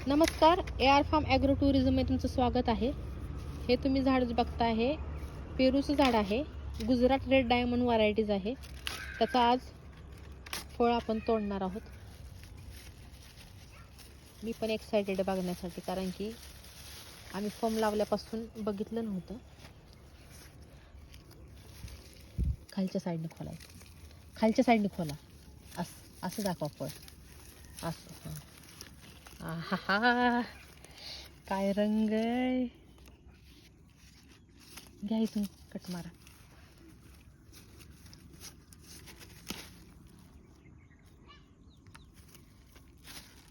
नमस्कार, AR form agro टुरिझममध्ये तुमचं स्वागत आहे. हे तुम्ही झाड बघता आहे पेरूचं झाड आहे. गुजरात रेड डायमंड व्हरायटीज आहे. त्याचं आज फळ आपण तोडणार आहोत. मी पण एक्सायटेड आहे बघण्यासाठी, कारण की आम्ही फॉर्म लावल्यापासून बघितलं नव्हतं. खालच्या साईडने खोलायचं, खालच्या साईडने खोला, असं दाखवा फळ असं. आहा, काय रंग आहे. घ्या इथून कट मारा.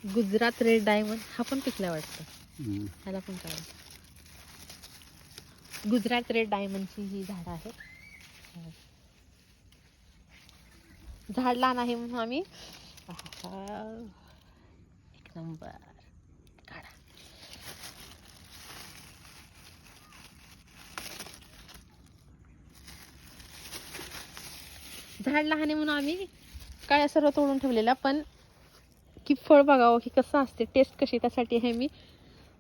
गुजरात रेड डायमंड हा पण पिकला वाटतं. ह्याला पण काय गुजरात रेड डायमंडची ही झाड आहेत. झाड लहान आहे म्हणून आम्ही एक नंबर काढा. झाड लहान आहे म्हणून आम्ही काय सर्व तोडून ठेवलेला, पण की फळ बघावं की कसं असते, टेस्ट कशी, त्यासाठी हे मी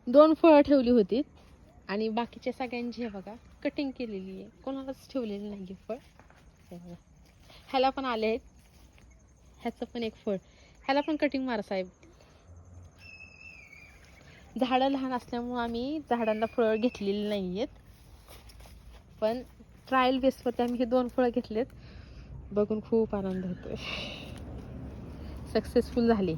2 फळं ठेवली होती आणि बाकीच्या सगळ्यांची हे बघा कटिंग केलेली आहे. कोणालाच ठेवलेली नाही फळ. ह्याला पण आले आहेत. ह्याचं पण एक फळ, ह्याला पण कटिंग मारा साहेब. झाडं लहान असल्यामुळे आम्ही झाडांना फळं घेतलेली नाही आहेत, पण ट्रायल बेसवरती आम्ही हे 2 फळं घेतलेत. बघून खूप आनंद होतोय. सक्सेसफुल झाली.